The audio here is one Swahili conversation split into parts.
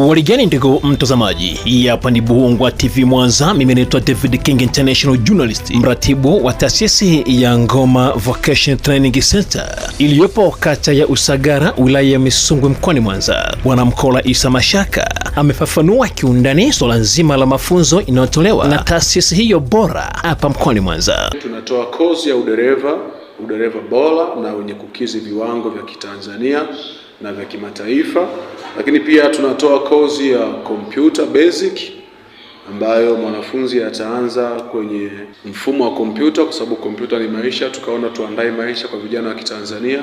Waligani ndugu mtazamaji, hapa ni Buhungwa TV Mwanza. Mimi naitwa David King, international journalist, mratibu wa taasisi ya Ngoma Vocation Training Center iliyopo kata ya Usagara, wilaya ya Misungwi, mkoani Mwanza. Bwana Mkola Isa Mashaka amefafanua kiundani swala nzima la mafunzo inayotolewa na taasisi hiyo bora hapa mkoani Mwanza. Tunatoa kozi ya udereva bora na wenye kukizi viwango vya Kitanzania na vya kimataifa, lakini pia tunatoa kozi ya computer basic ambayo mwanafunzi ataanza kwenye mfumo wa kompyuta, kwa sababu kompyuta ni maisha. Tukaona tuandae maisha kwa vijana wa Kitanzania.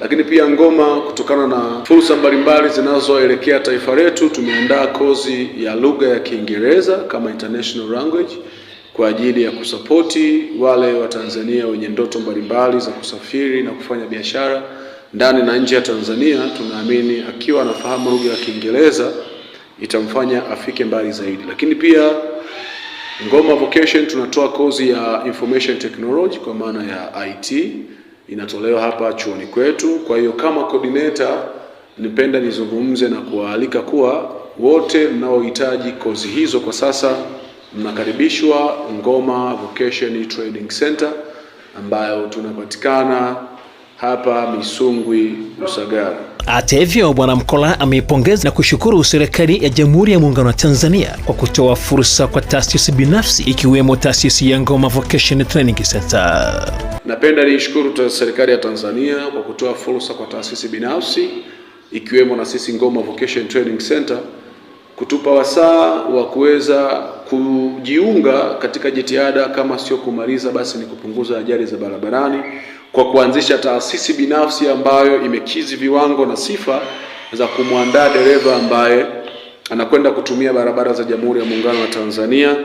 Lakini pia Ngoma, kutokana na fursa mbalimbali zinazoelekea taifa letu, tumeandaa kozi ya lugha ya Kiingereza kama international language kwa ajili ya kusapoti wale wa Tanzania wenye ndoto mbalimbali za kusafiri na kufanya biashara ndani na nje ya Tanzania. Tunaamini akiwa anafahamu lugha ya Kiingereza itamfanya afike mbali zaidi. Lakini pia Ngoma Vocation tunatoa kozi ya information technology kwa maana ya IT, inatolewa hapa chuoni kwetu. Kwa hiyo kama coordinator, nipenda nizungumze na kuwaalika kuwa wote mnaohitaji kozi hizo kwa sasa mnakaribishwa Ngoma Vocation Training Center ambayo tunapatikana hapa Misungwi, Usagara. Hata hivyo, Bwana Mkola ameipongeza na kushukuru serikali ya Jamhuri ya Muungano wa Tanzania kwa kutoa fursa kwa taasisi binafsi ikiwemo taasisi ya Ngoma Vocation Training Center. Napenda nishukuru serikali ya Tanzania kwa kutoa fursa kwa taasisi binafsi ikiwemo na sisi Ngoma Vocation Training Center kutupa wasaa wa kuweza kujiunga katika jitihada, kama sio kumaliza basi ni kupunguza ajali za barabarani, kwa kuanzisha taasisi binafsi ambayo imekizi viwango na sifa za kumwandaa dereva ambaye anakwenda kutumia barabara za Jamhuri ya Muungano wa Tanzania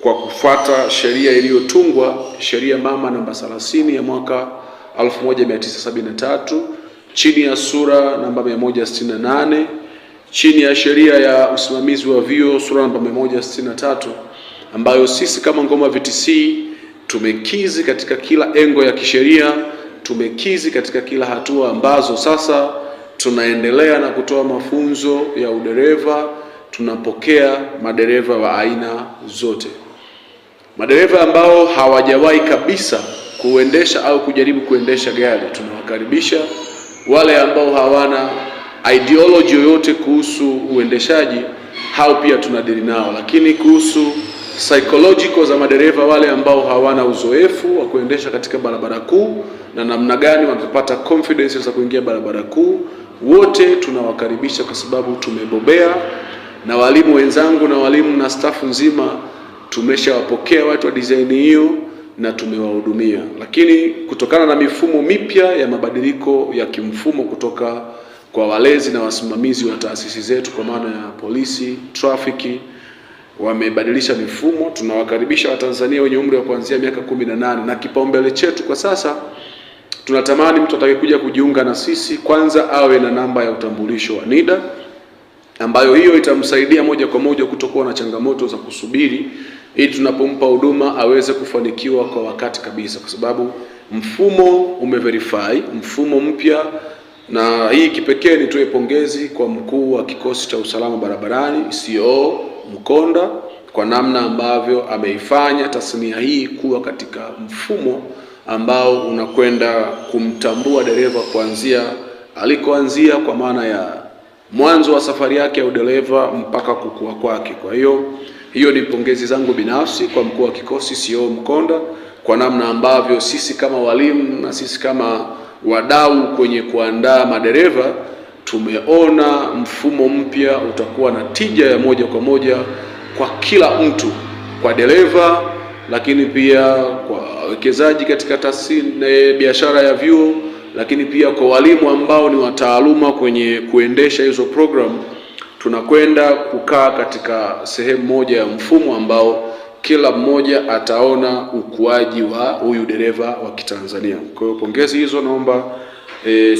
kwa kufuata sheria iliyotungwa, sheria mama namba 30 ya mwaka 1973 chini ya sura namba 168, chini ya sheria ya usimamizi wa vyuo sura namba 163, ambayo sisi kama Ngoma VTC tumekizi katika kila engo ya kisheria, tumekizi katika kila hatua ambazo sasa tunaendelea na kutoa mafunzo ya udereva. Tunapokea madereva wa aina zote, madereva ambao hawajawahi kabisa kuendesha au kujaribu kuendesha gari tunawakaribisha, wale ambao hawana ideology yoyote kuhusu uendeshaji hao pia tunadili nao, lakini kuhusu psychological za madereva, wale ambao hawana uzoefu wa kuendesha katika barabara kuu na namna gani wanapata confidence za kuingia barabara kuu, wote tunawakaribisha kwa sababu tumebobea, na walimu wenzangu na walimu na staff nzima tumeshawapokea watu wa design hiyo na tumewahudumia. Lakini kutokana na mifumo mipya ya mabadiliko ya kimfumo kutoka kwa walezi na wasimamizi wa taasisi zetu kwa maana ya polisi, trafiki, wamebadilisha mifumo. Tunawakaribisha Watanzania wenye umri wa kuanzia miaka 18, na kipaumbele chetu kwa sasa tunatamani mtu atakayekuja kujiunga na sisi kwanza awe na namba ya utambulisho wa NIDA, ambayo hiyo itamsaidia moja kwa moja kutokuwa na changamoto za kusubiri, ili tunapompa huduma aweze kufanikiwa kwa wakati kabisa, kwa sababu mfumo umeverify, mfumo mpya. Na hii kipekee nitoe pongezi kwa mkuu wa kikosi cha usalama barabarani CO Mkonda kwa namna ambavyo ameifanya tasnia hii kuwa katika mfumo ambao unakwenda kumtambua dereva kuanzia alikoanzia, kwa maana ya mwanzo wa safari yake ya udereva mpaka kukua kwake. Kwa hiyo ni pongezi zangu binafsi kwa mkuu wa kikosi CO Mkonda kwa namna ambavyo sisi kama walimu na sisi kama wadau kwenye kuandaa madereva tumeona mfumo mpya utakuwa na tija ya moja kwa moja kwa kila mtu, kwa dereva, lakini pia kwa wawekezaji katika taasisi biashara ya vyuo, lakini pia kwa walimu ambao ni wataaluma kwenye kuendesha hizo program. Tunakwenda kukaa katika sehemu moja ya mfumo ambao kila mmoja ataona ukuaji wa huyu dereva wa Kitanzania. Kwa hiyo pongezi hizo naomba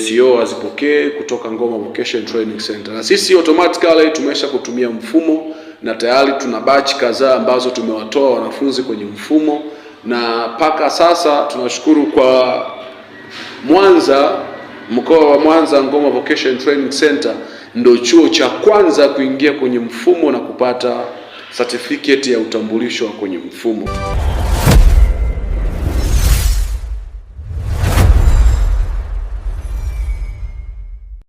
CEO azipokee kutoka Ngoma Vocation Training Center. Na sisi automatically tumesha kutumia mfumo na tayari tuna batch kadhaa ambazo tumewatoa wanafunzi kwenye mfumo, na mpaka sasa tunashukuru kwa Mwanza, mkoa wa Mwanza, Ngoma Vocation Training Center ndo chuo cha kwanza kuingia kwenye mfumo na kupata certificate ya utambulisho wa kwenye mfumo.